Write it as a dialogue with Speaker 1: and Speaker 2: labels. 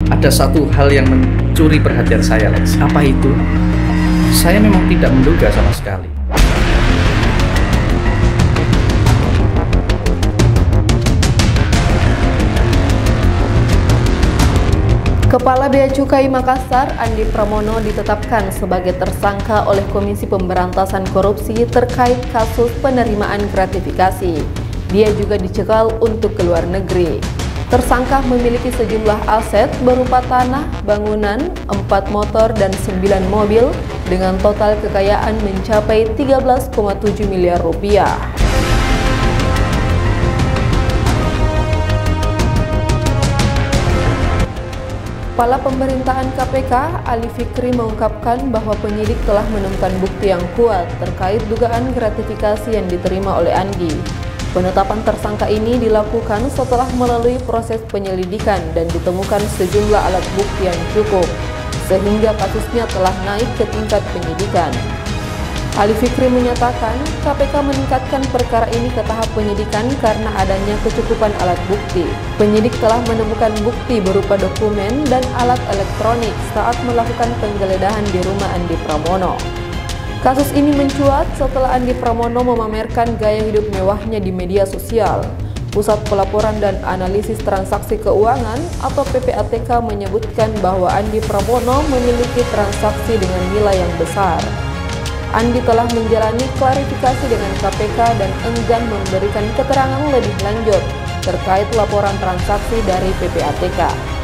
Speaker 1: Ada satu hal yang mencuri perhatian saya, Lex. Apa itu? Saya memang tidak menduga sama sekali.
Speaker 2: Kepala Bea Cukai Makassar, Andi Pramono, ditetapkan sebagai tersangka oleh Komisi Pemberantasan Korupsi terkait kasus penerimaan gratifikasi. Dia juga dicekal untuk ke luar negeri. Tersangka memiliki sejumlah aset berupa tanah, bangunan, 4 motor, dan 9 mobil dengan total kekayaan mencapai 13,7 miliar rupiah. Kepala Pemerintahan KPK, Ali Fikri, mengungkapkan bahwa penyidik telah menemukan bukti yang kuat terkait dugaan gratifikasi yang diterima oleh Andi. Penetapan tersangka ini dilakukan setelah melalui proses penyelidikan dan ditemukan sejumlah alat bukti yang cukup, sehingga kasusnya telah naik ke tingkat penyidikan. Ali Fikri menyatakan KPK meningkatkan perkara ini ke tahap penyidikan karena adanya kecukupan alat bukti. Penyidik telah menemukan bukti berupa dokumen dan alat elektronik saat melakukan penggeledahan di rumah Andi Pramono. Kasus ini mencuat setelah Andi Pramono memamerkan gaya hidup mewahnya di media sosial. Pusat Pelaporan dan Analisis Transaksi Keuangan atau PPATK menyebutkan bahwa Andi Pramono memiliki transaksi dengan nilai yang besar. Andi telah menjalani klarifikasi dengan KPK dan enggan memberikan keterangan lebih lanjut terkait laporan transaksi dari PPATK.